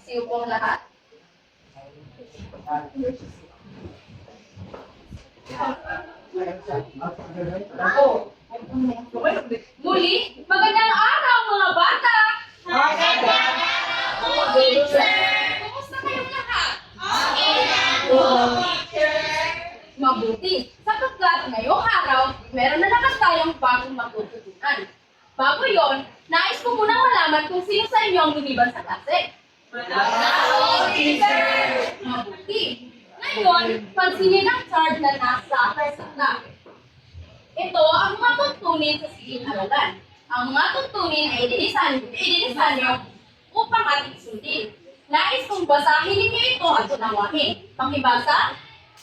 Magsisiyo po ang lahat. Muli, magandang araw mga bata! Magandang araw po, teacher! Kumusta kayong lahat? Okay lang po, teacher! Mabuti, sapagkat ngayong araw, meron na naman tayong bagong matututunan. Bago yon, nais ko munang malaman kung sino sa inyo ang lumiban sa klase. Ako, teacher! Mabuti. Ngayon, pansinin ang chart na nasa presenta. Ito ang mga tuntunin sa silid-aralan. Ang mga tuntunin ay idinisan nyo upang ating sundin. Nais kong basahin ninyo ito at unawahin. Pakibasa?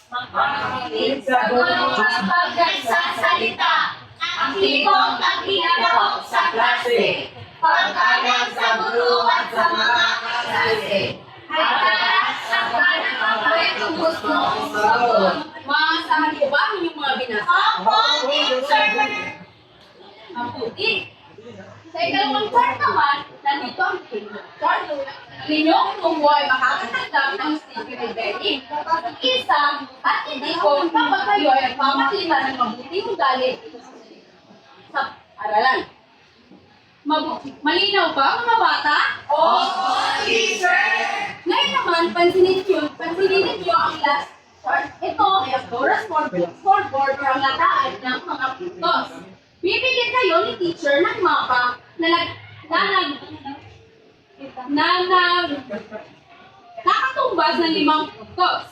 Makinig sa buong kapag nagsasalita, ang libong paghinahok sa klase, pagkanan sa guro at sa mga kaklase, ay taas ang kanang gusto mong sagot. Maasahan ko ba ang inyong mga binasa? Opo, teacher! Mabuti. Sa ikalawang chart naman, nandito ang chart. Ninyo kung ay makakatagdag ng sticky rebelling. Isa at hindi ko kapag kayo ay nagpapakita ng mabuting ugali sa aralan. Malinaw ba mga bata? Opo, teacher! Ngayon naman, pansinin niyo ang last chart. Ito ay ang scoreboard o ang lataan ng mga puntos. Bibigyan kayo ni teacher ng mapa na nakatumbas ng 5 puntos.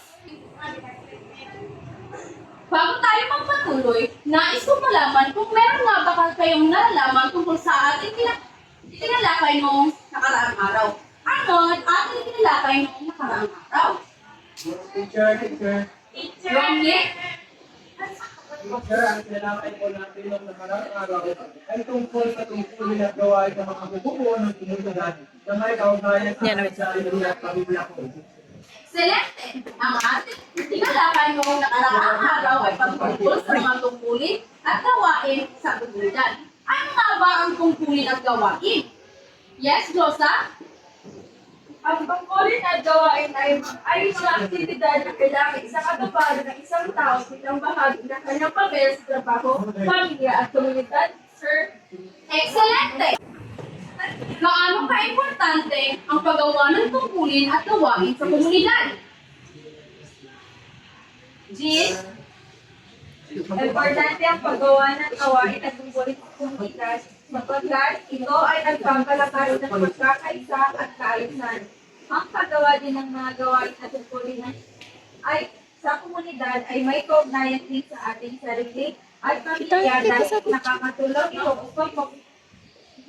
Bago tayo magpatuloy, nais kong malaman kung meron nga ba kayong nalalaman tungkol sa ating tinalakay noong nakaraang araw. Ano ang ating tinalakay noong nakaraang araw? Teacher, Romney? ang tinalakay po natin noong nakaraang araw ay tungkol sa tungkulin at gawain ng mga bubuo ng komunidad na may kaugnayan sa sarili at pamilya ko. Seleste, ang ating tinalakay noong nakaraang araw ay pagtungkol sa mga tungkulin at gawain sa komunidad. Ano nga ba ang tungkulin at gawain? Yes, Josa? Ang tungkulin at gawain ay mga aktibidad na kailangan isang katuparan ng isang tao bilang bahagi ng kanyang papel sa trabaho, pamilya at komunidad, sir. Excelente! Gaano ka-importante ang paggawa ng tungkulin at gawain sa komunidad? Jean? Importante ang paggawa ng gawain at tungkulin sa komunidad sapagkat ito ay nagpapalakas ng pagkakaisa at kaayusan. Ang paggawa din ng mga gawain at tungkulin ay sa komunidad ay may kaugnayan din sa ating sarili at pamilya dahil nakakatulong ito upang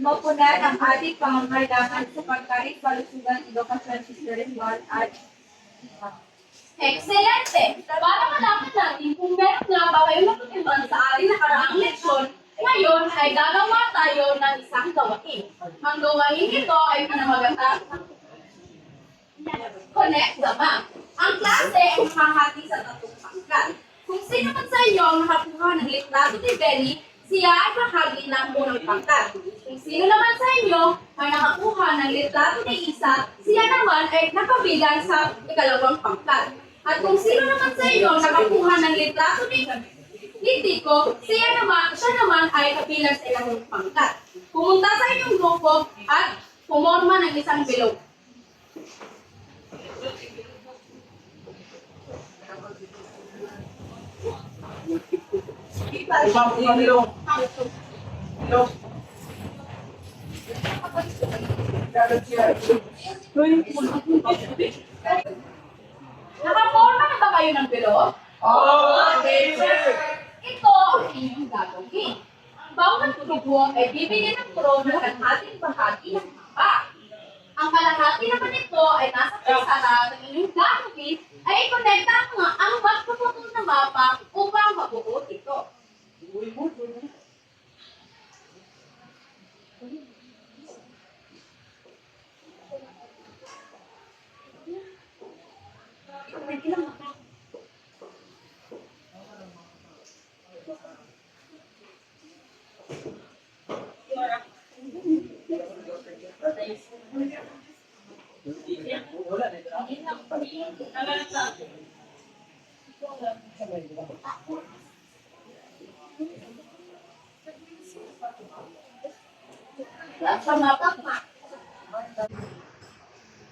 mapunan ang ating pangangailangan sa pagkain, kalusugan, edukasyon, spiritual at Excelente! Para malaman natin kung meron nga ba kayo natutunan sa ating nakaraang leksyon, ngayon ay gagawa tayo ng isang gawain. Ang gawain ito ay pinamagatang Connect the Map. Ang klase ay makahati sa 3 pangkat. Kung sino man sa inyo ang nakakuha ng litrato ni Benny, siya ay bahagi ng unang pangkat. Kung sino naman sa inyo ay nakakuha ng litrato ni Isa, siya naman ay nakabilang sa 2 pangkat. At kung sino naman sa inyo ang nakakuha ng litrato ni Tico, siya naman ay kabilang sa 2 pangkat. Pumunta sa inyong grupo at pumorma ng isang bilog. Ibang pamilyo. Nakaporma na ba kayo ng bilog? Oo, teacher! Ito ang inyong gagawin. Ang bawat grupo ay bibigyan ng pro ng kalahating bahagi ng mapa. Ang kalahati naman nito ay nasa kasara ng inyong gagawin ay ikonekta ang magpuputol na mapa upang mabuo ito.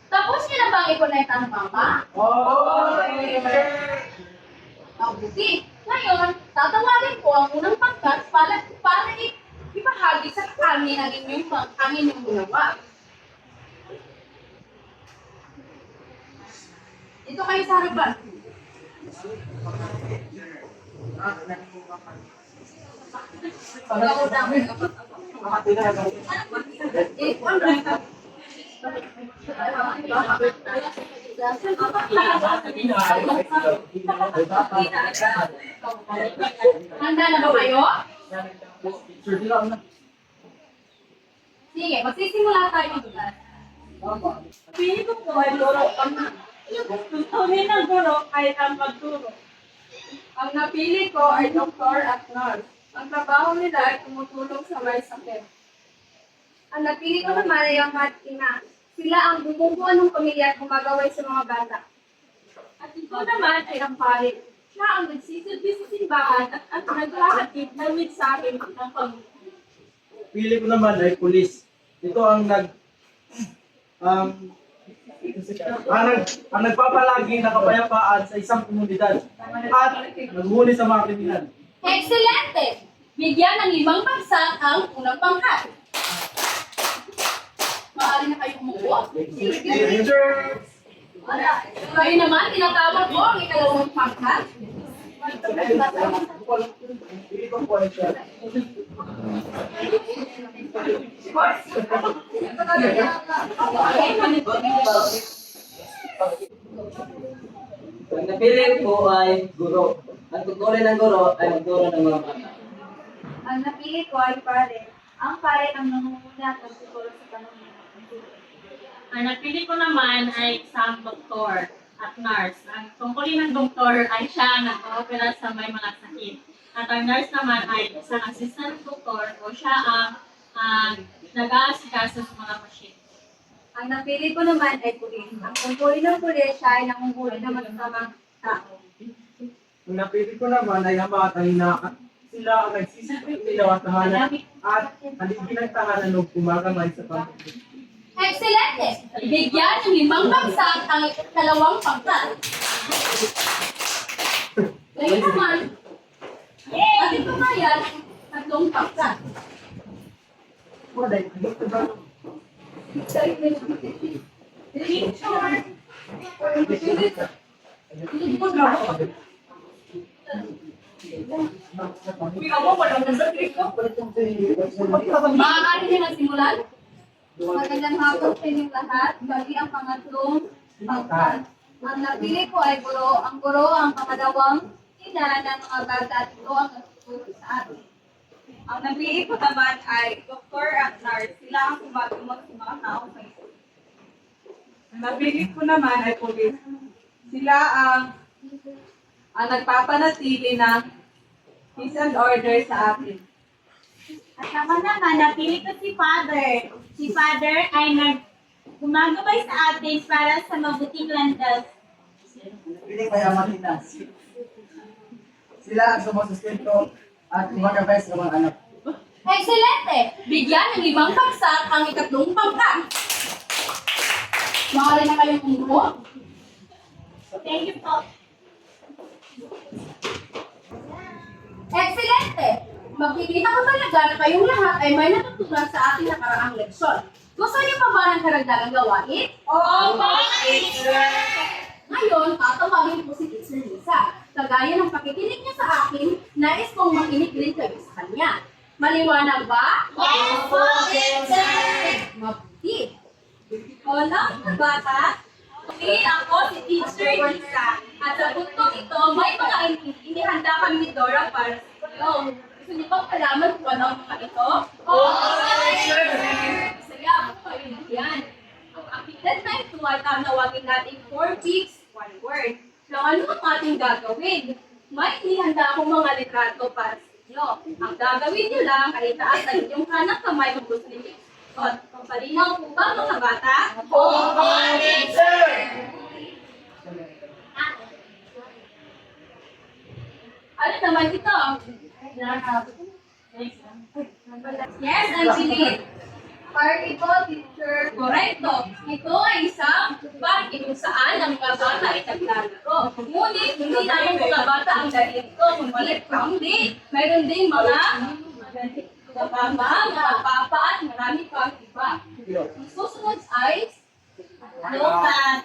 Tapos niyo na bang i-connect ang mama? Mabuti. Ngayon, tatawagin ko ang unang pangkat para ibahagi sa amin ang inyong ginawa. Dito kayo sa harapan. Handa na ba kayo? Sige, magsisimula tayo magbukas. Pili ko po ay guro. Ang tunay na guro ay ang magturo. Ang napili ko ay doktor at nurse. Ang trabaho nila ay tumutulong sa may sakit. Ang napili ko naman ay ang ina. Sila ang bumubuo ng pamilya at gumagaway sa mga bata. At ito naman ay ang pari. Siya ang nagsisilbi sa simbahan at ang naghahatid ng mensahe ng Panginoon. Pili ko naman ay pulis. Ito ang ang nagpapalagi ng kapayapaan sa isang komunidad at naghuli sa mga kriminal. Excelente! Bigyan ng 5 bagsak ang unang pangkat. Maaari na kayo umupo. Kayo naman, tinatawag ko ang ikalawang pangkat. Ang napili ko ay guro. Ang tutuloy ng guro ay magturo ng mga bata. Ang napili ko ay pare. Ang pare ang nangunguna at nagtutulong sa pamilya. Ang napili ko naman ay isang doktor at nurse. Ang tungkulin ng doktor ay siya ang nag-opera sa may mga sakit. At ang nurse naman ay isang assistant doktor o siya ang nag-aasikaso sa mga pasyente. Ang napili ko naman ay pulis. Ang tungkulin ng pulis siya ay nangunghuli ng masasamang tao. Ang napili ko naman ay ang mga kahinaan. Sila ang nagsisilbing ilaw at tahanan at haligi ng tahanan ng kumakamay sa pamilya. Excelente! Bigyan ng 5 bagsak ang ikalawang pangkat. Ngayon naman, at ito na yan ang 3 pangkat. Maaari niyo na simulan? Magandang hapon sa inyong lahat. Bali ang pangatlong pangkat. Ang napili ko ay guro. Ang guro ang pangalawang ina ng mga bata at ito ang nagtuturo sa atin. Ang napili ko naman ay doktor at nurse. Sila ang tumatulong sa mga tao sa ito. Ang napili ko naman ay pulis. Sila ang nagpapanatili ng peace and order sa atin. At naman napili ko si Father. Si Father ay gumagabay sa atin para sa mabuting landas. Pili ko yung Martina. Sila ang sumusustento at gumagabay sa mga anak. Excelente! Bigyan ng 5 bagsak ang ikatlong pangkat. Maaari na kayong umupo. Thank you po. Excelente! Makikita ko talaga na kayong lahat ay may natutunan sa ating nakaraang leksyon. Gusto niyo pa ba ng karagdagang gawain? Oo, Ngayon, tatawagin ko si Teacher Lisa. Kagaya ng pakikinig niya sa akin, nais kong makinig din kayo sa kanya. Maliwanag ba? Yes po, teacher! Mabuti. Hola, mga bata! Ako si Teacher Lisa. At sa puntong ito, may mga inihanda kami ni Dora para sa inyo. Gusto niyo bang alaman kung ano ang mga ito? Oo, teacher! Saya ako kayo na yan. Ang actividad na ito ay tanawagin natin 4 weeks, 1 word. Now, ano ang ating gagawin? May inihanda akong mga litrato para sa inyo. Ang gagawin niyo lang ay itaas ang inyong kanang kamay kung gusto niyo. Palinaw po ba mga bata? Oo, teacher! naman ito? Yes, Angeline? Party po, teacher. Correcto. Ito ay isang party kung saan ang mga bata ay naglalaro. Ngunit, hindi lang yung mga bata ang narito, kundi mayroon din mga mama, mga papa, at marami pang iba. Ang susunod ay lokat.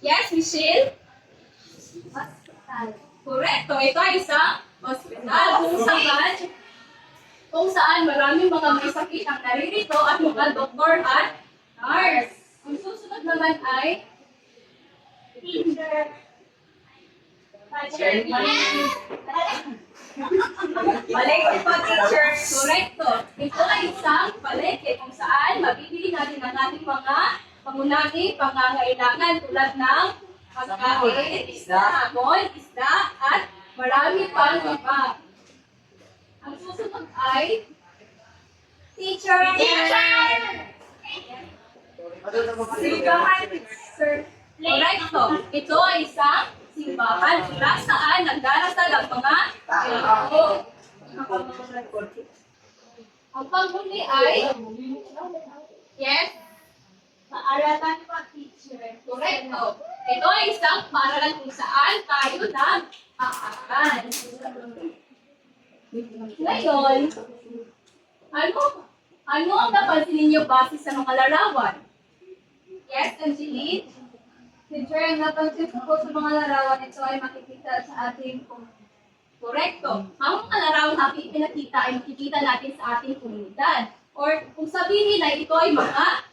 Yes, Michelle? Hospital. Correcto. Ito ay isang hospital kung saan maraming mga may sakit ang naririto at mga doktor at nurse. Ang susunod naman ay Teacher. palengke po, teacher. Correcto. Ito ay isang palengke kung saan mabibili natin ang ating mga pangunahing pangangailangan tulad ng pagkain, hamon, isda, at marami pang iba. Ang susunod ay Teacher. simbahan, sir. Correcto. Ito ay isang simbahan kung saan nagdarasal ang mga tao. Ang panghuli ay yes, Paaralan po, teacher. correcto. Ito ay isang paaralan kung saan tayo nag-aaral. Ngayon, ano ang napansin ninyo base sa mga larawan? Yes, Angeline? Teacher, ang napansin ko po sa mga larawan ito ay makikita sa ating Correcto. Ang mga larawan na pinakita ay makikita natin sa ating komunidad. Or kung sabihin na ito ay mga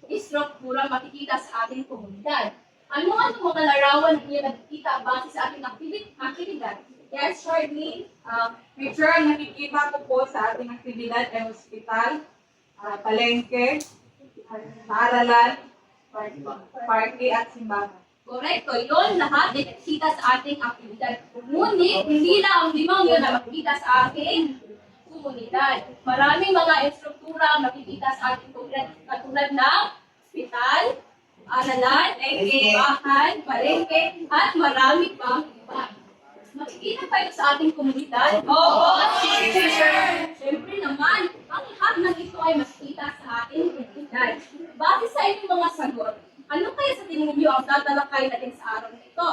istruktura makikita sa ating komunidad. Ano-ano mga larawan na nakikita base sa ating aktibidad? Yes, Charlene? Teacher, ang nakikita ko po sa ating aktibidad ay hospital, palengke, paaralan, party at simbahan. Correcto. Yun lahat ay nakikita sa ating aktibidad. Ngunit, hindi lang ang limang yun na makikita sa ating komunidad. Maraming mga istruktura ang makikita sa ating komunidad katulad ng hospital, aralan, simbahan, palengke, at marami pang iba. Makikita tayo sa ating komunidad? Oo, teacher! Siyempre naman, ang lahat ng ito ay makikita sa ating komunidad. Base sa inyong mga sagot, ano kaya sa tingin niyo ang tatalakay natin sa araw na ito?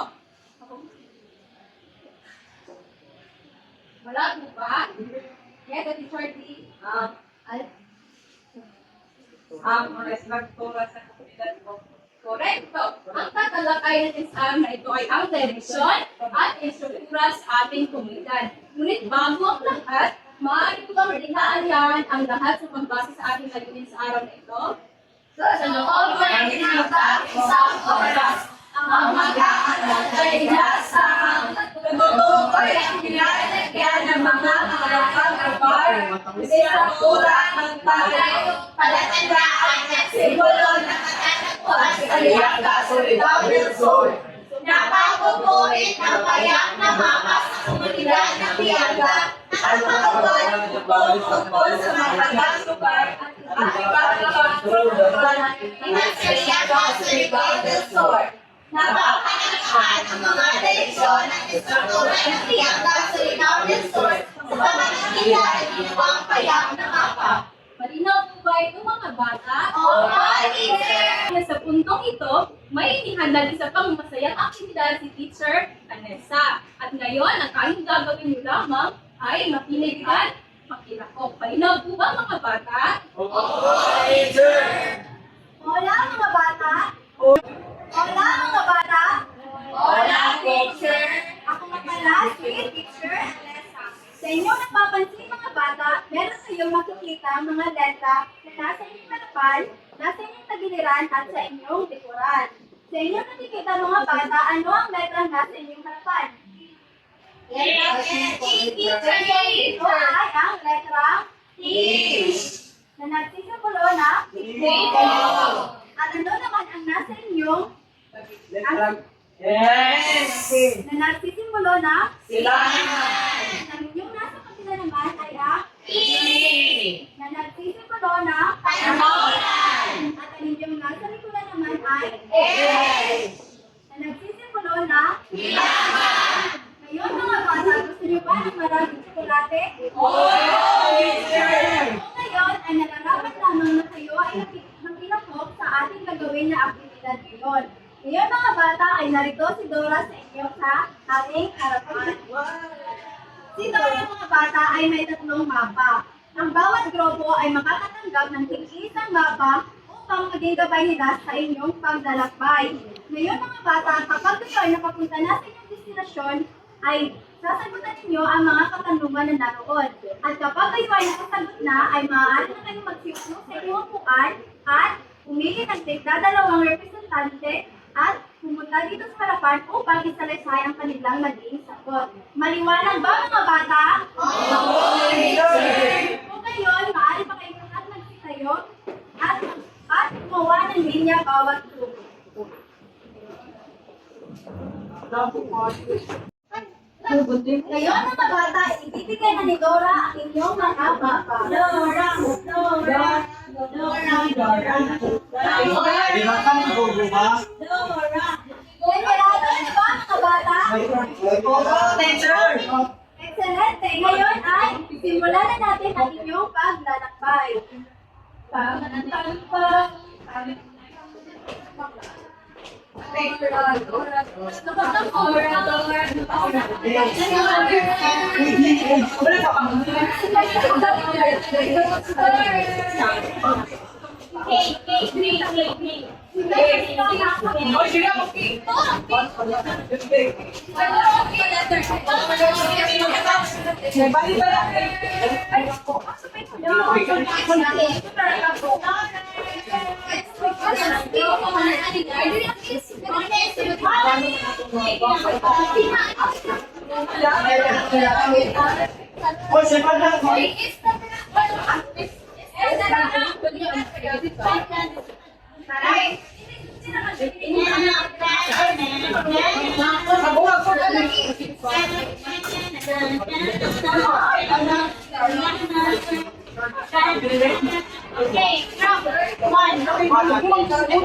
Wala po ba? Yes, Teacher D. Ang istruktura sa komunidad ko. Correcto. Ang tatalakay natin sa araw na ito ay ang direksyon at instruktura sa ating komunidad. Ngunit bago ang lahat, maaari ko bang rinaan yan ang lahat sa pagbasa sa ating layunin sa araw na ito? Sa loob ng isang oras, ang mag-aaral ay nasahang tutukoy ang nilalagyan ng mga kapag-abar, istruktura ng palatandaan at simbolo na katatagpuan sa liyang kasulitaw ng Luzon. Napapupuin ang payak na mama sa komunidad ng Biyaga at makawal tungkol sa mahalagang lugar at ibang pagtulungan ng Sariang Kasulitaw del Sur. Napapanalaan ang mga direksyon at istruktura ng Sariang Kasulitaw del Sur sa pamamagitan ng ginawang payak na mapa. Malinaw po ba ito mga bata? Opo, teacher! Sa puntong ito, may inihanda din sa pangmasayang aktibidad si Teacher Anessa. At ngayon, ang aming gagawin niyo lamang ay makinig at makilahok. Malinaw po ba mga bata? Hola, mga bata! Hola, mga bata! Hola, teacher! Ako nga pala, si Teacher Alessa. Sa inyong napapansin mga bata, meron kayong makikita mga letra na nasa inyong harapan, nasa inyong tagiliran at sa inyong likuran. Sa inyong nakikita mga bata, ano ang letra nasa inyong harapan? Teacher! Ito ay ang letra na nagsisimulo na At ano naman ang nasa inyong na nagsisimulo na ang inyong nasa kapila naman ay ang na nagsisimulo na at ang inyong nasa likuran naman ay na nagsisimulo kayo na? Ngayon mga bata, gusto niyo ba ng maraming tsokolate? Kung ngayon ay nararapat lamang na kayo ay nakilahok sa ating gagawin na aktibidad ngayon. Ngayon mga bata ay narito si Dora sa inyo sa ating harapan. Si Dora mga bata ay may 3 mapa. Ang bawat grupo ay makakatanggap ng tig-isang mapa upang maging gabay nila sa inyong paglalakbay. Ngayon mga bata, kapag kayo ay nakapunta na sa inyong destinasyon, ay sasagutan ninyo ang mga katanungan na naroon. At kapag kayo ay nakasagot na, ay maaari na kayong magsiupo sa inyong upuan at pumili ng tigdadalawang representante at pumunta dito sa harapan upang isalaysay ang kanilang maging sagot. Maliwanag ba mga bata? Kung ngayon, maaari pa kayong lahat magsitayo at gumawa ng linya bawat grupo. Ngayon mga bata, ibibigay na ni Dora ang inyong mga mapa. Preparado na ba mga bata? Excelente! Ngayon ay simulan na natin ang inyong paglalakbay. Okay,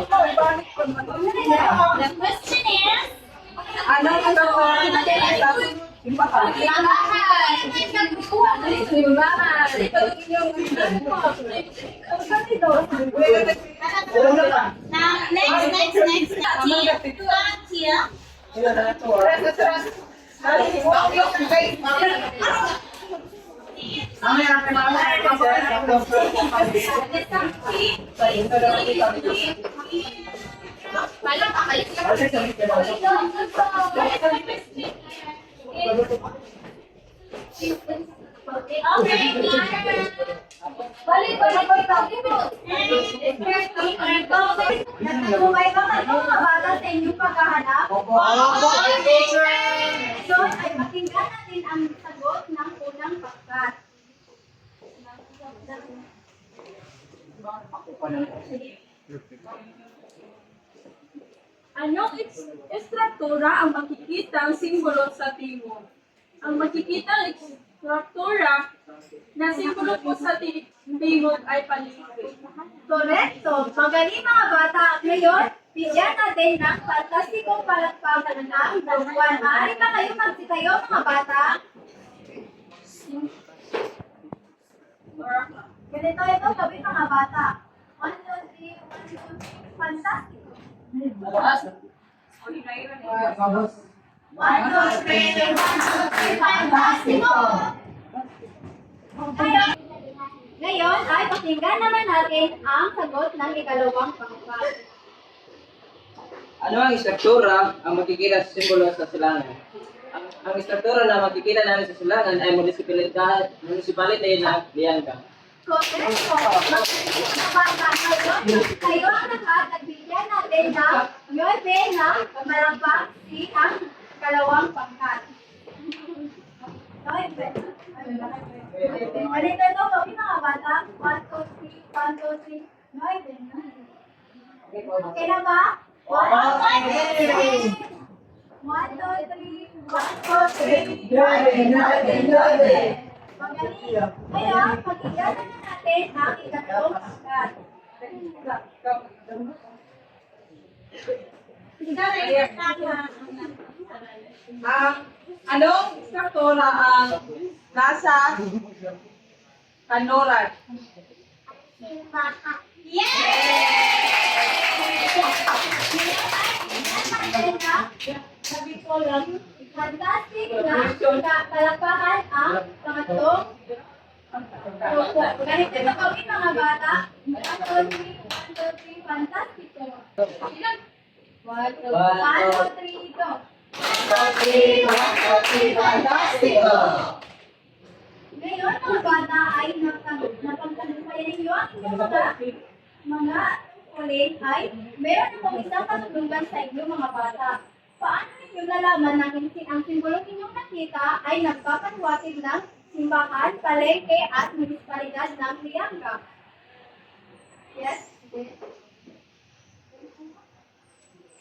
number 1. The question is, now next. Here. Nagtagumpay ba kayo mga bata sa inyong paghahanap? Ngayon ay pakinggan natin ang sagot ng unang pangkat. Anong estruktura ang makikitang simbolo sa timog? Ang makikitang estruktura na simbolo po sa timog ay paligid. Correcto. Magaling mga bata. Ngayon, bigyan natin ng fantastikong palakpakan ng buwan. Maaari ba kayo magsitayo mga bata? Ganito ito gawin mga bata. 1, 2, 3, 1, 2, 3. Fantastico. 1, 2, 3, 1, 2, 3, fantastico. Ngayon ay pakinggan naman natin ang sagot ng ikalawang pangkat. Ano ang istruktura ang makikita sa simbolo sa silangan? Ang istruktura na makikita namin sa silangan ay municipality ng Lianga. Correcto. Mga bata, ngayon, kayo ang lahat nagbigyan natin ng 9 na malabang si ang kalawang pangkat. Ganito ito, gawin mga bata. 1, 2, 3, 1, 2, 3, 9. Okay na ba? 1, 2, 3. 1, 2, 3. 1, 2, 3. Magaling. Kaya, pakinggan na natin ang ikatlong pangkat. Ikaw na Anong struktura ang nasa kanluran? Sabi ko lang, fantastic na kalakahan ang pangatlong grupo. Ganito na kami mga bata. 1, 2, 3, fantastic. 1, 2, 3, go. Ngayon, mga bata ay napagtalumpayan ninyo ang inyong mga ulit ay meron akong isang katulungan sa inyo mga bata. Paano ninyo nalaman na ang simbolong inyong nakita ay nagpapahiwatig ng simbahan, palengke at munisipalidad ng Lianga? Yes?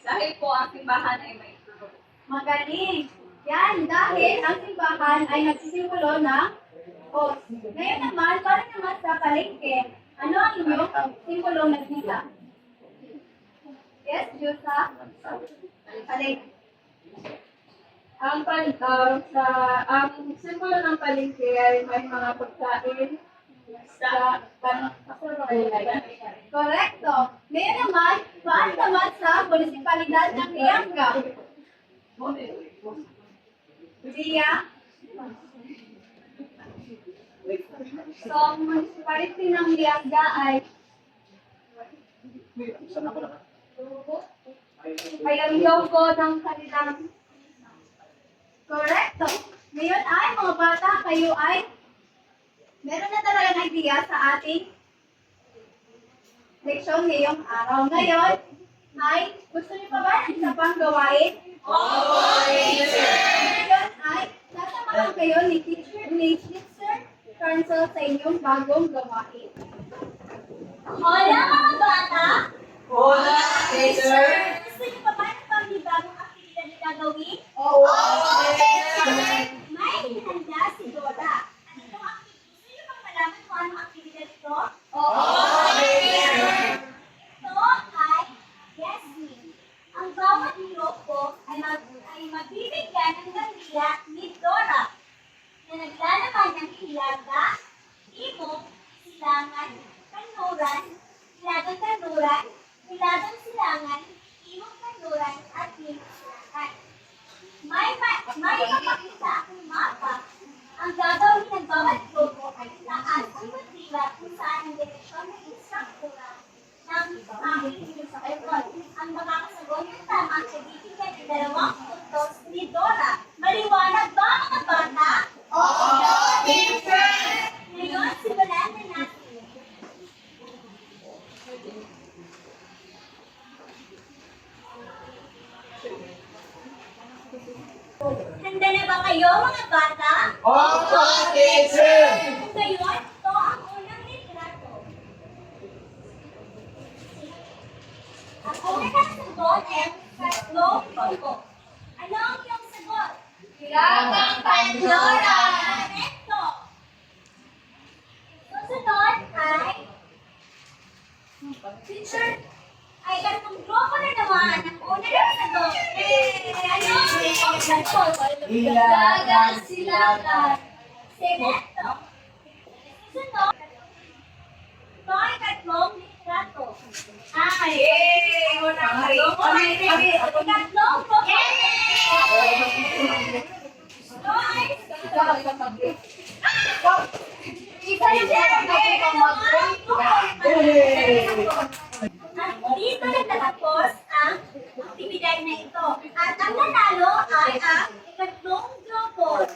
Dahil po ang simbahan ay may turo. Magaling! Yan, dahil ang simbahan ay nagsisimbolo ng Diyos. Ngayon naman, para naman sa palengke, ano ang inyong simbolong nakita? Yes, Diyos sa palengke. Ang simbolo ng palengke ay may mga pagkain sa Correcto. Ngayon naman, paano naman sa munisipalidad ng Lianga? Lia? So, ang municipality ng Lianga ay ang logo ng kanilang. Correcto. Ngayon ay, mga bata, kayo ay meron na talagang idea sa ating leksyon ngayong araw. Ngayon ay, gusto niyo pa ba ng isa pang gawain? Ngayon ay, sasamahan kayo ni Teacher Cancel sa inyong bagong gawain. Hola mga bata! Hola, teacher! Gusto niyo pa ba ng panibagong aktibidad na gagawin? May handa si Dora. Ano itong aktibidad? Gusto niyo bang malaman kung anong aktibidad ito? Ito ay guessing. Ang bawat grupo ay magbibigyan ng ganila ni Dora na naglalaman ng hilaga, imog, silangan, kanluran, hilagang silangan, imog kanluran, at imog silangan. May mapakita akong mapa. Ang gagawin ng bawat grupo ay itaas ang bandila kung saan ang direksyon ng instruktura ng aming ilusakon. Ang makakasagot ng tama ay bibigyan ng 2 puntos ni Dora. Maliwanag ba mga bata? Ngayon, simulan na natin. Handa na ba kayo mga bata? Opo, teacher! Ngayon, ito ang unang litrato. Ang unang sagot ay tatlong grupo. Ano ang iyong sagot? Hilagang Pandora! Correcto. Susunod ay Teacher, ay tatlong grupo na naman ang unang sagot. Ano ang iyong sagot? Hilagang Silangan! Correcto. Susunod, ito ay tatlong litrato. Ay! Tatlong grupo. Ito ay Isa yung At dito nagtatapos ang aktibidad na ito. At ang nanalo ay ang ikatlong grupo.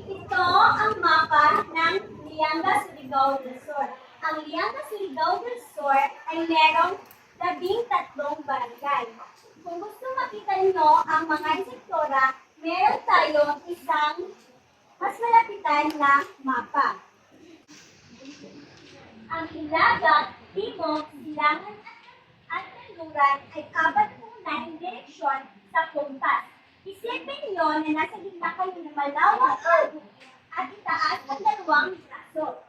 Ito ang mapa ng Lianga Surigao del Sur. Ang Lianga Surigao del Sur ay merong 13 barangay. Kung gusto makita nyo ang mga sektora, meron tayong isang mas malapitan na mapa. Ang Hilaga, Timog, Silangan at Kanluran ay 4 direksyon sa kumpas. Isipin nyo na nasa gitna kayo ng malawak at itaas ang 2 braso.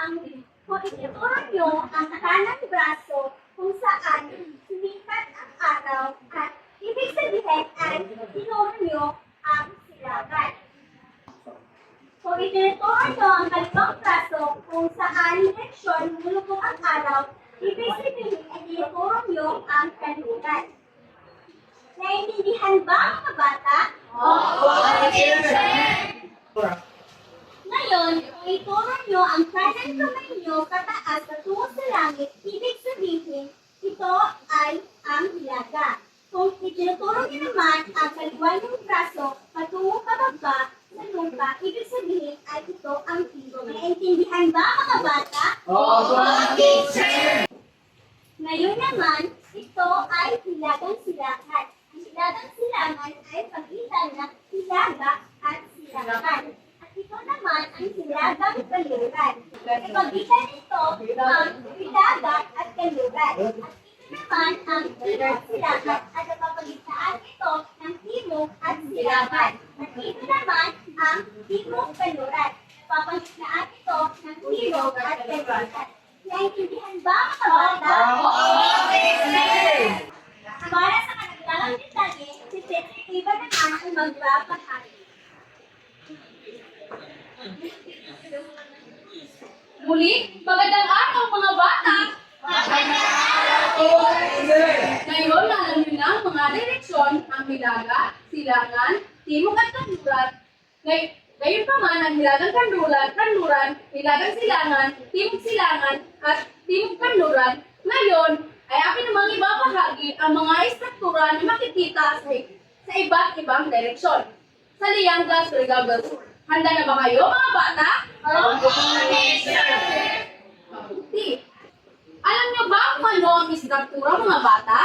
ang ituturo nyo ang kanang braso kung saan sumikat ang araw at ibig sabihin ay tinuro nyo ang silangan. Kung itinuturo nyo ang kaliwang braso kung saan direksyon lumulubog ang araw, ibig sabihin ay tinuturo nyo ang kanluran. Naiintindihan ba mga bata? Ngayon, kung ituro nyo ang kanang kamay nyo pataas at tungo sa langit, ibig sabihin, ito ay ang hilaga. Kung itinuturo nyo naman ang kaliwa ng braso patungo pababa sa lupa, ibig sabihin ay ito ang tiro. Naiintindihan ba mga bata? Ngayon naman, ito ay hilagang silangan. Ang hilagang silangan ay pagitan ng hilaga at silangan. At ito naman ang hilagang kaluran. Pagitan nito ang hilaga at kaluran. At ito naman ang timog silangan at napapagitaan ito ng timog at silangan. At ito naman ang timog kaluran. Napapagitaan ito ng timog at kaluran. Naintindihan ba mga bata? Para sa kanagdagang detalye, si Petri Iba naman ang magbabahagi. Muli, magandang araw mga bata! Ngayon, alam niyo na ang mga direksyon, ang hilaga, silangan, timog at kanluran. Ngayon pa man, ang hilagang kanluran, hilagang silangan, at timog kanluran. Ngayon, ay akin namang ibabahagi ang mga estruktura na makikita sa iba't ibang direksyon. Sa Lianga, Surigao del Sur. Handa na ba kayo mga bata? Mabuti. Alam niyo ba kung ano ang estruktura mga bata?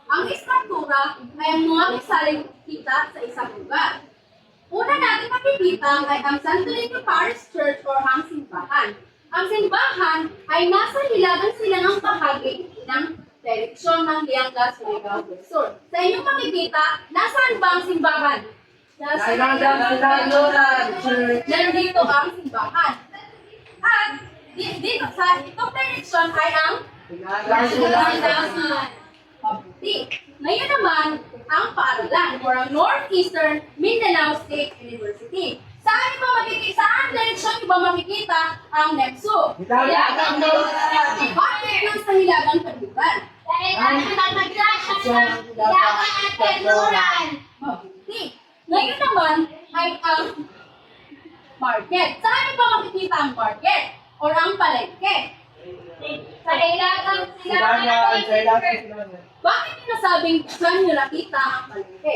Ang estruktura ay ang mga misaling kita sa isang lugar. Una natin makikita ay ang Santo Niño Parish Church or ang simbahan. Ang simbahan ay nasa hilagang silangang bahagi ng direksyon ng Lianga, Surigao del Sur. Sa inyong makikita, nasaan ba ang simbahan? Nandito ang simbahan. At dito sa itong direksyon ay ang Mabuti. Ngayon naman, ang paaralan or ang Northeastern Mindanao State University. Saan direksyon niyo ba makikita ang NEPSU? Hilagang Kanluran. Bakit nasa hilagang kanluran? Dahil ang naglasya ng hilaga at kanluran. Mabuti. Ngayon naman ay ang market. Saan niyo ba makikita ang market? Or ang palengke? Sa hilagang silangan. Bakit niyo nasabing saan niyo nakita ang palengke?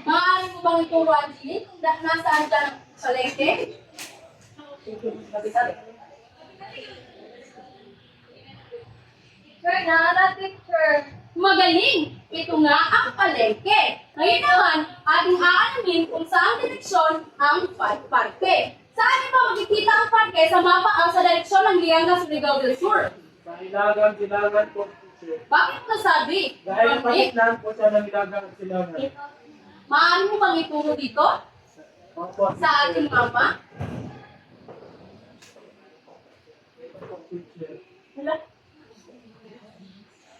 Maaari mo bang ituro, Angeline, kung nasaan dyan ang palengke? Sir, naalala picture. Magaling! Ito nga ang palengke. Ngayon naman, ating aalamin kung saan direksyon ang parke. Saan niyo ba makikita ang parke sa mapa sa direksyon ng Lianga, Surigao del Sur? Sa hilagang silangan po. Bakit nasabi? Dahil pagitnaan po siya ng hilagang silangan. Maaari mo bang ituro dito? Opo. Sa ating mapa?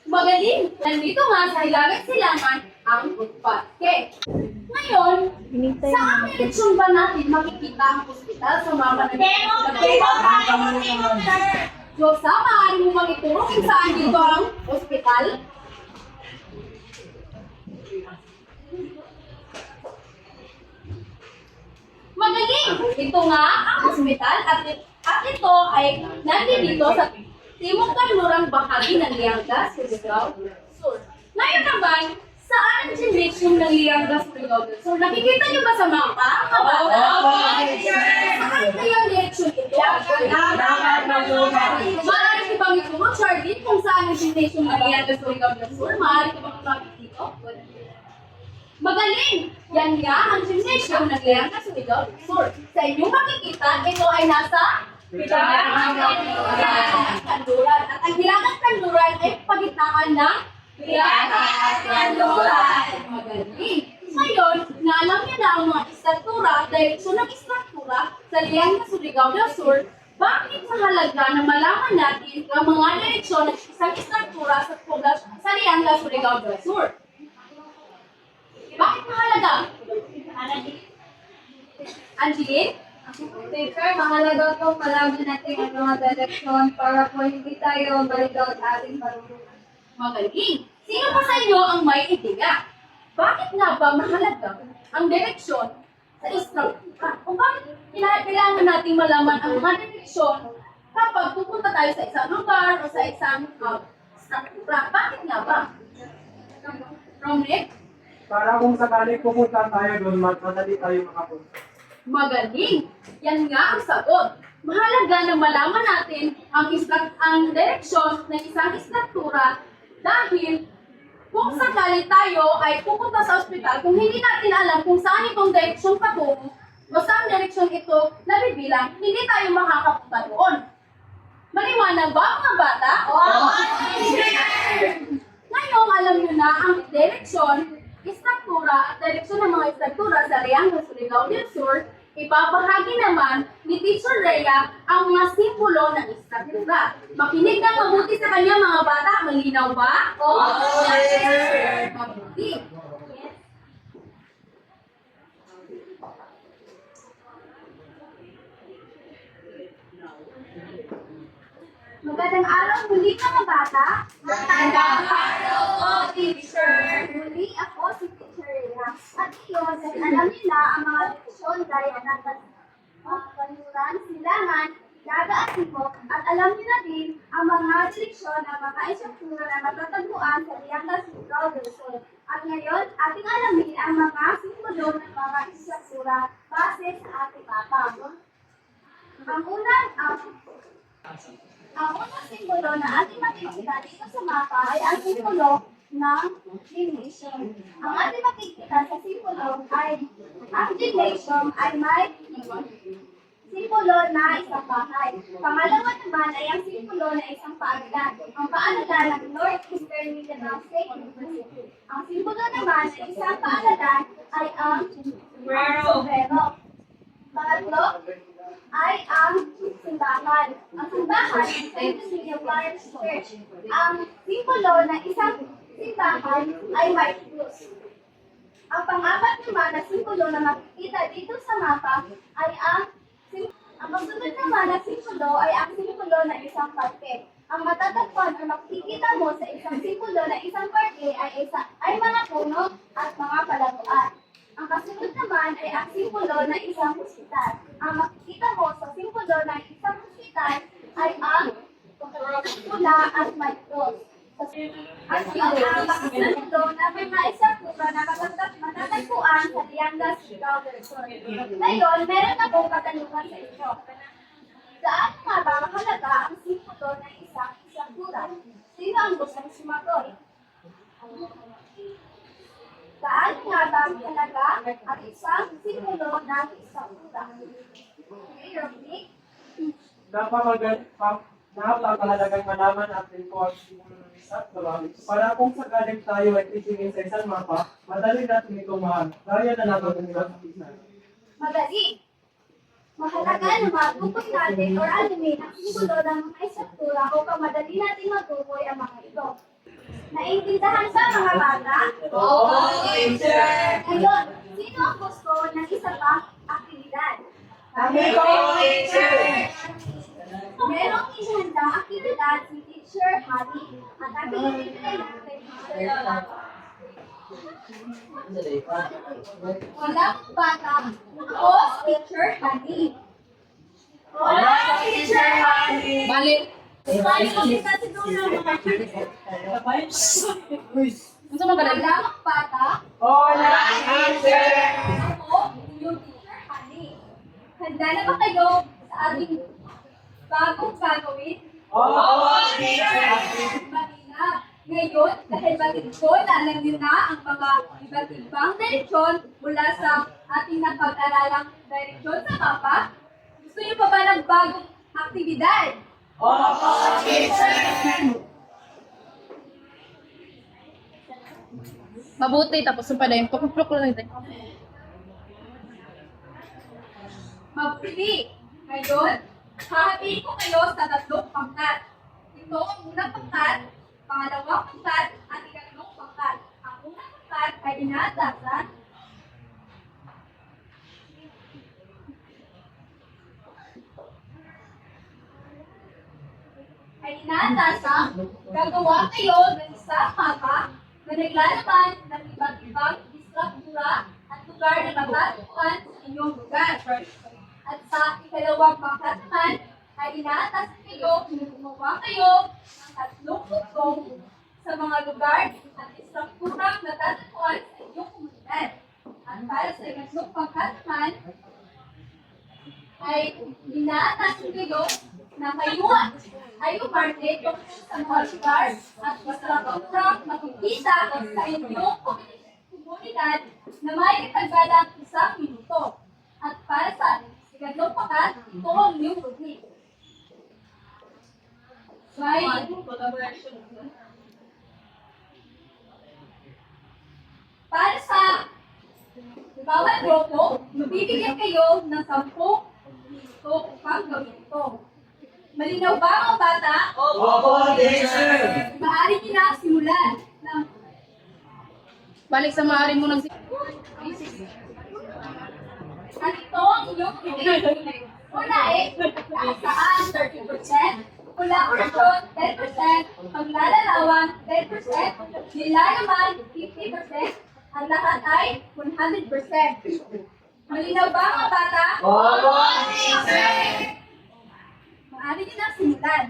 Magaling! Nandito nga sa hilagang silangan ang parke. Ngayon, saan direksyon ba natin makikita ang ospital sa mapa ng Diyosa, maaari mo bang ituro kung saan dito ang ospital? Magaling! Ito nga ang ospital at ito ay nandito sa timog kanlurang bahagi ng Lianga, Surigao del Sur. Ngayon naman, saan ang direksyon ng Lianga, Surigao del Sur? Nakikita niyo ba sa mapa? Saan kaya ang direksyon ito? Maaari ko bang ituro, Charlie, kung saan ang direksyon ng Lianga, Surigao del Sur? Maaari ko bang tumapit dito? Magaling! Yan nga ang gymnasium ng Lianga, Surigao del Sur. Sa inyong makikita, ito ay nasa hilagang kanluran. At ang hilagang kanluran ay pagitaan ng hilaga at kanluran. Magaling! Ngayon, na alam niyo na ang mga istruktura, direksyon ng istruktura sa Lianga Surigao del Sur, bakit mahalaga na malaman natin ang mga direksyon ng isang istruktura sa poblasyon sa Lianga Surigao del Sur? Bakit mahalaga? Angeline? Teacher, mahalaga po malaman natin ang mga direksyon para po hindi tayo maligaw sa ating parurungan. Magaling! Sino pa sa inyo ang may ideya? Bakit nga ba mahalaga ang direksyon sa istruktura? O bakit kailangan natin malaman ang mga direksyon kapag pupunta tayo sa isang lugar o sa isang struktura? Bakit nga ba? Romnick? Para kung sakaling pupunta tayo doon, madali tayo makapunta. Magaling! Yan nga ang sagot. Mahalaga na malaman natin ang direksyon ng isang istruktura dahil kung sakali tayo ay pupunta sa ospital, kung hindi natin alam kung saan itong direksyon patungo o saan direksyon ito nabibilang, hindi tayo makakapunta doon. Maliwanag ba mga bata? Ngayon, alam nyo na ang direksyon, istruktura at direksyon ng mga istruktura sa Lianga Surigao del Sur, ipapahagi naman ni Teacher Rhea ang mga simbolo ng istruktura. Makinig ng mabuti sa kanya mga bata. Malinaw ba? Mabuti. Magandang araw muli mga bata. Magandang araw po, teacher. Muli ako si Teacher Rhea. At ngayon, alam nila ang mga direksyon gaya ng kanluran, silangan, daga at sipok. At alam nila din ang mga direksyon ng mga istruktura na matatagpuan sa Lianga Surigao del Sur. At ngayon, ating alamin ang mga simbolo ng mga istruktura base sa ating mapa. Ang unang simbolo na ating makikita dito sa mapa ay ang simbolo ng gymnasium. Ang ating makikita sa simbolo ay ang gymnasium ay may simbolo na isang bahay. Pangalawa naman ay ang simbolo na isang paaralan. Ang paaralan ng Northeastern Mindanao State University. Ang simbolo naman ng isang paaralan ay ang sombrero. Pangatlo ay ang simbahan. Ang simbahan ay St. Cecilia Parish Church. Ang simbolo ng isang simbahan ay may krus. Ang pang-apat naman na simbolo na makikita dito sa mapa ay ang pagsunod naman na simbolo ay ang simbolo ng isang parke. Ang matatagpuan o makikita mo sa isang simbolo ng isang parke ay mga puno at mga palaruan. Ang kasunod naman ay ang simbolo ng isang hospital. Ang makikita mo sa simbolo ng isang hospital ay ang pula at may cross. At yun ang makasunod na may mga istruktura na matatagpuan sa Lianga Surigao del Sur. Ngayon, meron akong katanungan sa inyo. Saan nga ba mahalaga ang simbolo ng isang istruktura? Sino ang gustong sumagot? Saan nga ba mahalaga ang isang simbolo ng istruktura? Romnick? Napakahalagang malaman natin kung ang simbolo ng isa't dalawa. Para kung sakaling tayo ay titingin sa isang mapa, madali natin ito mahal. Kaya na natin ito sa isa. Madali. Mahalaga na matukoy natin or alamin ang simbolo ng mga istruktura upang madali natin matukoy ang mga ito. Naiintindihan ba mga bata? Opo, teacher. Ngayon, sino ang gusto ng isa pang aktibidad? Kami po, teacher. Merong ihandang aktibidad si Teacher Hani at ating ibibigay kay Teacher Lola. Walang bata. Ako, Teacher Hani. Wala, teacher Honey. Balik. Bali ko kita si Lola mga Gusto mo ganun? Walang bata. Wala, teacher. Ako, yung Teacher Hani. Handa na ba kayo sa ating bagong gagawin? Opo, teacher. Marina. Ngayon, dahil batidyon, alam niyo na ang mga iba't ibang direksyon mula sa ating napag-aralang direksyon sa mapa. Gusto niyo pa ba ng bagong aktibidad? Opo, teacher. Mabuti, tapos yung pala yung pakuplok lang natin. Mabuti. Ngayon, hahatiin ko kayo sa tatlong pangkat. Ito ang unang pangkat, pangalawang pangkat, at ikatlong pangkat. Ang unang pangkat ay inaatasan gagawa kayo ng isang mapa na naglalaman ng iba't ibang istruktura at lugar na matatagpuan sa inyong lugar. At sa ikalawang pangkat naman, ay inaatasan kayo na gumawa kayo ng tatlong tuktong sa mga lugar at istrukturang natatagpuan sa inyong komunidad. At para sa ikatlong pangkat naman, ay inaatasan kayo na kayo ay umarte tungkol sa mga lugar at istrukturang makikita sa inyong komunidad na may katagalang 1 minuto. At para sa ikatlong pangkat, ito ang inyong routine. Para sa bawat grupo, mabibigyan kayo ng 10 minuto upang gawin ito. Malinaw ba mga bata? Opo, teacher! Maaari niyo na simulan ng Balik sa maaari mo ng at ito ang inyong routine. Unahin, taasaan 30%, ula-ulasyon 10%, paglalarawan 10%, nilalaman 50%, ang lahat ay 100%. Malinaw ba mga bata? Opo, teacher! Maaari niyo na simulan.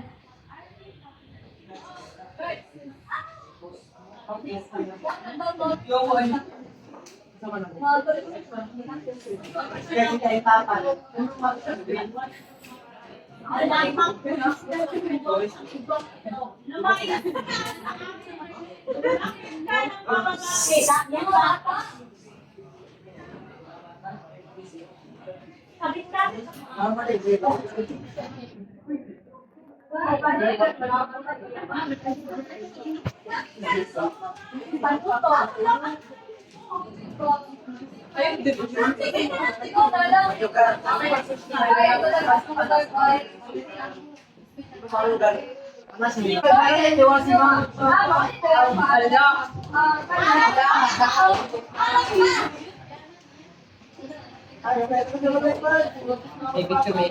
May picture may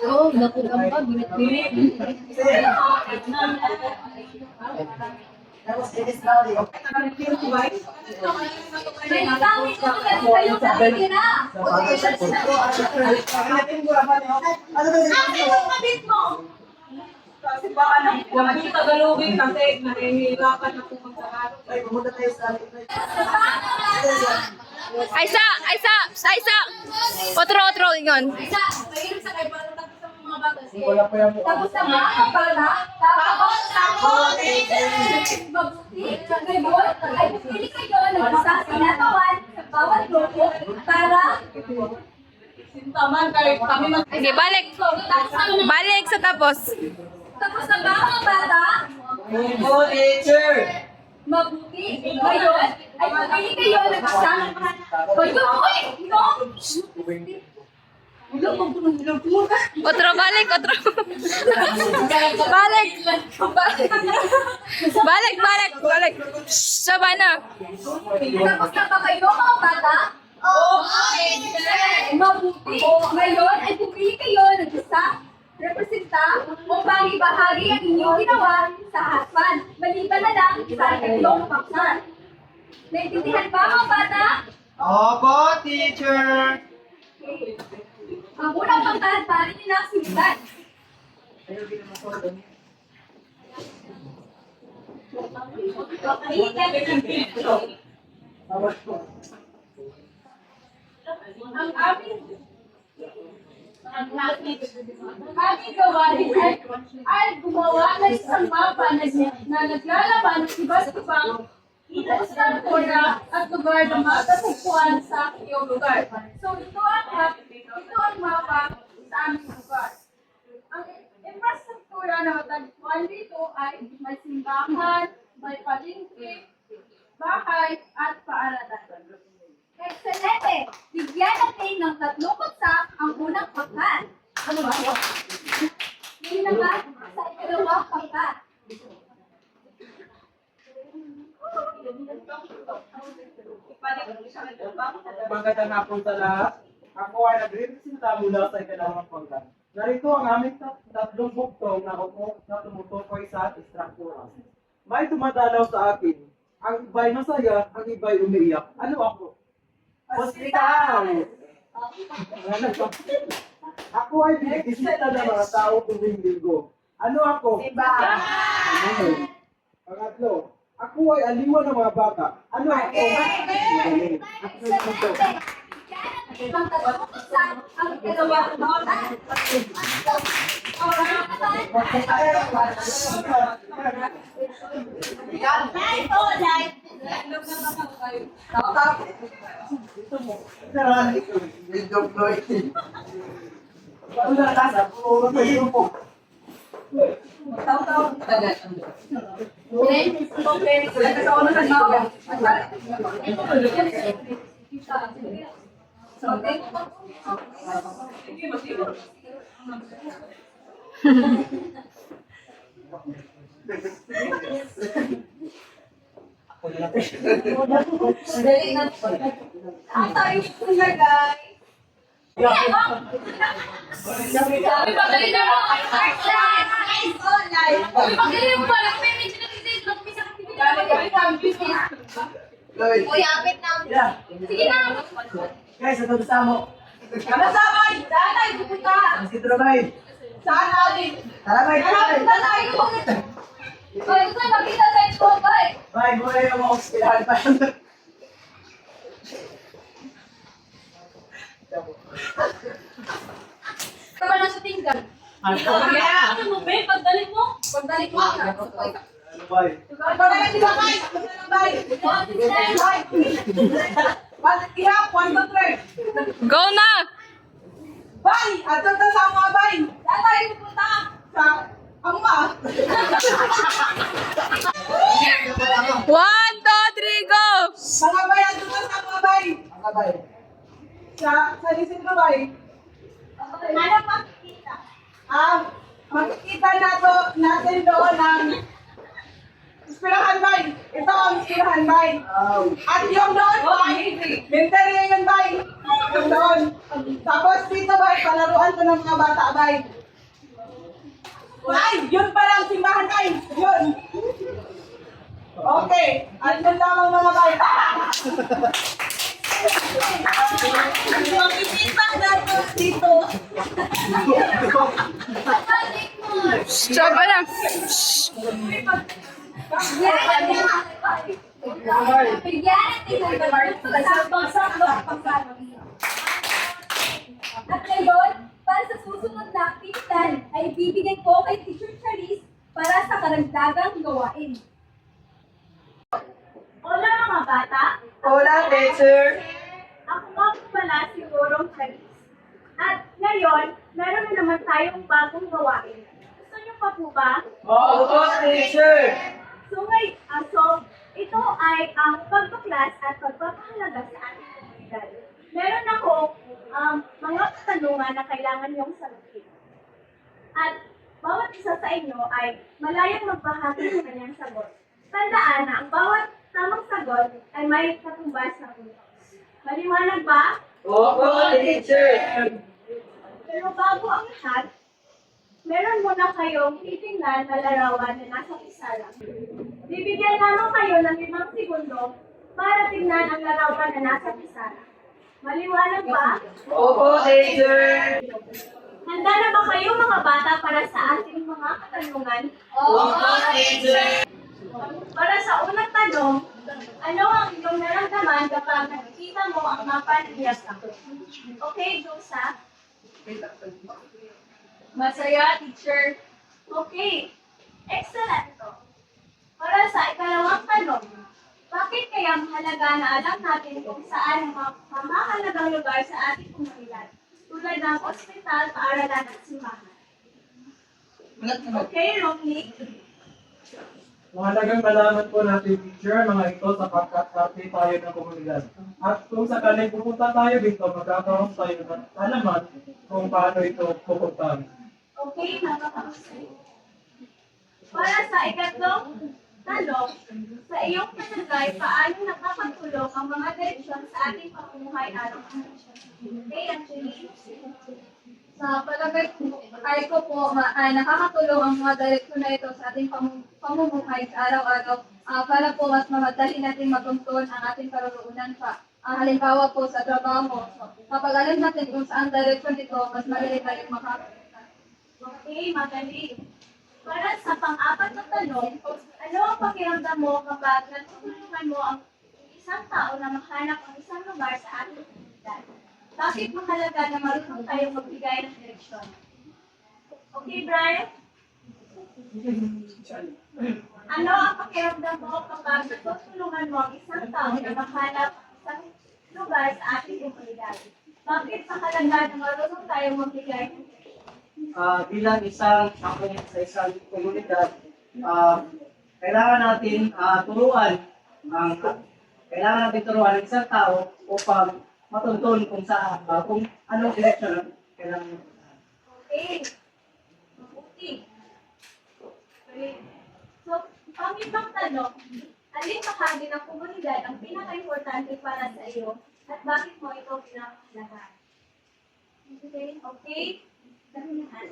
Oh, nakulam pa, binit-binit. May nagamit na kayo sa akin na. Kasi baka naman yung Tagalogin kasi nahihirapan ako mag-Tagalog. Aisa! Otro, ingon. Isa, mahirap sa kayo para tapos ang mga bata. Wala pa yan po. Tapos na mga bata, tapos mabuti, ngayon, ay pipili kayo ng isang sinatawan sa bawat grupo para Sintaman kayo kami mag- Sige, balik. tapos na mga Balik sa tapos. tapos na ba mga bata? Opo, teacher! Mabuti. Ngayon, ay pipili kayo ng isang Otro, balik. Balik. Saba na. Tapos na ba kayo mga bata? Mabuti. Ngayon ay pupili kayo ng isang representa upang ibahagi ang inyong ginawa sa harapan. Maliban na lang sa ikatlong paksa. Naintindihan ba mga bata? Opo, teacher! Ang unang pangkat, pari niyo na simulan. Ang aming gawain ay gumawa ng isang mapa na naglalaman ng iba't ibang istruktura at lugar na matatagpuan sa iyong lugar. So ito ang mapa sa aming lugar. Ang infrastruktura na matatagpuan dito ay may simbahan, may palengke, bahay, at paaralan. Excelente! Bigyan natin ng 3 bagsak ang unang pangkat. Ano ba? Hindi naman sa ikalawang pangkat. Magandang hapon sa lahat. Ako ay nagrepresenta mula sa ikalawang pangkat. Narito ang aming tatlong buktong na tumutukoy sa istruktura. May dumadalaw sa akin. Ang iba'y masaya, ang iba'y umiiyak. Ano ako? Hospital! Ako ay binisita ng mga tao tuwing linggo. Ano ako? Ano? Pangatlo, ako ay aliwan ng mga bata. Ano ako? Excelente! Bigyan natin ng 3 bagsak ang ikalawang pangkat. Ang tayo na guys. Magaling na mo! Online. Magaling mo ba? Medyo nag-isip lang kami sa activity. Uy, apit na. Sige na! Guys, ito gusto mo. Ano sabay? Saan tayo pupunta? Sige, Trabay. Saan natin? Trabay, Hanapin na tayo. Uy, gusto makita sa ito, bye! Bye, buhay yung mga hospital pa. Tama na sa tinggan. Ano mo, Ben? Pagdalik mo. Pagdalik mo na. Bye. Pagdalik di ba guys? Pagdalik bay. Bakit ihap? 1, 2, 3. Go na! Bay! Ato ta sa mga bay. Saan tayo pupunta? Sa Angma. 1, 2, 3, go! Mga bay, ato ta sa mga bay. Bye. Sa Lisin ka bay. Ano makikita? Makikita natin doon ng Inspirahan bay. Ito ang inspirahan bay. At yung doon bay, mentalya yun bay. Yung doon. Tapos dito bay, palaruan to ng mga bata bay. Bay, yun pa lang simbahan bay. Yun. Okay. At yun lamang mga bay. Makikita natin dito. Stop ka lang. Bigyan natin ng 3 bagsak ang pangkat. At ngayon, para sa susunod na aktividad, ay bibigay ko kay Teacher Charisse para sa karagdagang gawain. Hola mga bata! Hola, teacher. Ako nga po pala si Gorong Charisse. At ngayon, meron na naman tayong bagong gawain. Gusto niyo pa po ba? Opo, teacher. So ito ay ang pagtuklas at pagpapahalaga sa ating komunidad. Meron ako mga katanungan na kailangan niyong sagutin. At bawat isa sa inyo ay malayang magbahagi ng kanyang sagot. Tandaan na ang bawat tamang sagot ay may katumbas na puntos. Maliwanag ba? Opo, teacher. Pero bago ang lahat, meron muna kayong titingnan na larawan na nasa pisara. Bibigyan naman kayo ng 5 segundo para tingnan ang larawan na nasa pisara. Maliwanag ba? Opo, teacher. Handa na ba kayo mga bata para sa ating mga katanungan? Opo, teacher. Para sa unang tanong, ano ang inyong naramdaman kapag nakikita Ipakita mo ang mapa ng Yasang. Okay, Josa? Masaya, teacher. Okay. Excellent to. Para sa ikalawang tanong, bakit kaya mahalaga na alam natin kung saan ang mga mahalagang lugar sa ating komunidad, tulad ng ospital, paaralan at simbahan? Okay, Romney? Mahalagang malaman po natin, teacher, mga ito sapagkat parte tayo ng komunidad. At kung sakaling pupunta tayo dito, magkakaroon tayo ng alaman kung paano ito pupuntahan. Okay, nakakahusay. Para sa ikatlong tanong, sa iyong palagay, paano nakakatulong ang mga direksyon sa ating pamumuhay araw-araw? Okay, Angeline? Sa palagay ko po, nakakatulong ang mga direksyon na ito sa ating pamumuhay sa araw-araw para po mas mamadali natin matuntun ang ating karoroonan pa. Halimbawa po sa trabaho, so, kapag alam natin kung saan direksyon ito, mas madali tayong makakapunta. Okay, madali. Para sa pang-apat na tanong, ano ang pakiramdam mo kapag natutulungan mo ang isang tao na mahanap ang isang lugar sa ating komunidad? Bakit mahalaga na marunong tayong magbigay ng direksyon? Okay, Brian? Ano ang pakiramdam mo kapag natutulungan mo ang isang tao na mahanap ang isang lugar sa ating komunidad? Bakit mahalaga na marunong tayong magbigay ng direksyon? Bilang isang kampanya sa isang komunidad, kailangan natin turuan ang isang tao upang matuntun kung saan, kung anong direksyon ang kailangan. Okay. Mabuti. Okay. So, pang-ibang tanong, alin bahagi ng komunidad ang pinaka-importante para sa iyo at bakit mo ito pinapahalagan? Okay? Okay? Dahilan.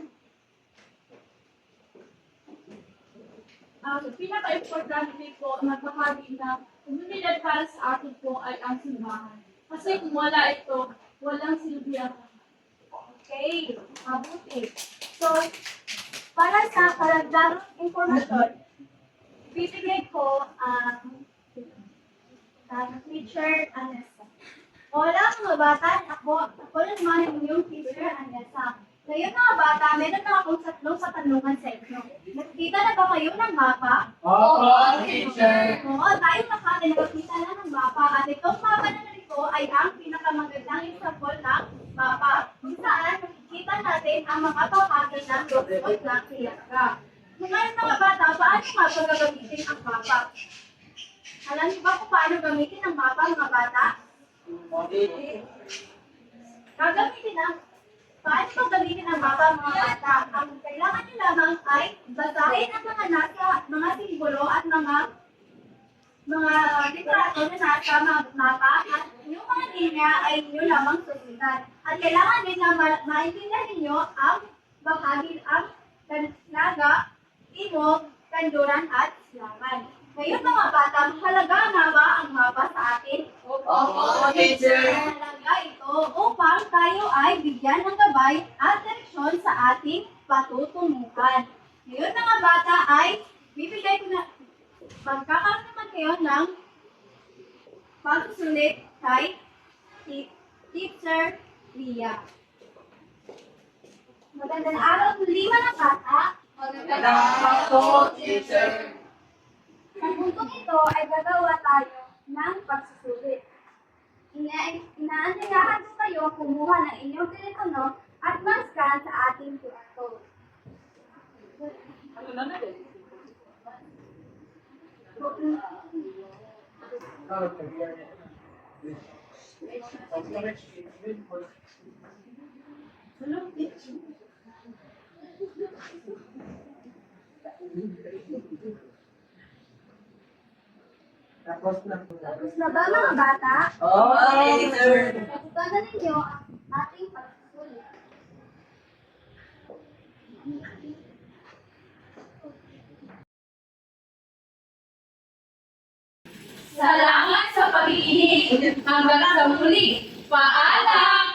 Ang pinaka-importante po na bahagi ng komunidad para sa atin po ay ang simbahan. Kasi kung wala ito, walang silbi ang Okay. Mabuti. So, para sa karagdagang informasyon, bibigay ko ang teacher Anessa. Hola mga bata, ako naman ang iyong teacher Anessa. Ngayon mga bata, meron na akong sa tanungan sa inyo. Nakikita na ba kayo ng mapa? Opo, teacher. Oo, tayo nakakita na ng mapa. At itong mapa na ito ay ang pinakamagandang example ng mapa. Kung saan makikita natin ang mga bahagi ng lungsod ng Siargao. Ngayon mga bata, paano nga ba gagamitin ang mapa? Alam niyo ba kung paano gamitin ang mapa mga bata? Gagamitin ang Paano ba gamitin ang mapa mga bata? Ang kailangan nyo lamang ay basahin ang mga simbolo at mga litrato na nasa mapa at yung mga linya ay inyo lamang susundan. At kailangan din na maintindihan ninyo ang bahagi ang Naga, Timog, Kanluran at Silangan. Ngayon mga bata, mahalaga nga ba ang mapa sa atin? Opo, teacher. Mahalaga ito upang tayo ay bigyan ng gabay at direksyon sa ating patutunguhan. Ngayon mga bata ay bibigay ko na magkakaroon naman kayo ng pagsusulit kay Teacher Lia. Magandang araw muli mga bata. Magandang araw, teacher. Sa puntong ito ay gagawa tayo ng pagsusulit. Inaanyayahan ko kayo kumuha ng inyong telepono at mag-scan sa ating QR code. Tapos na. Tapos na ba mga bata? Opo, teacher. Pagkukan na ninyo ang ating pagsusulit. Salamat sa pag-iinig. Hanggang sa muli. Paalam!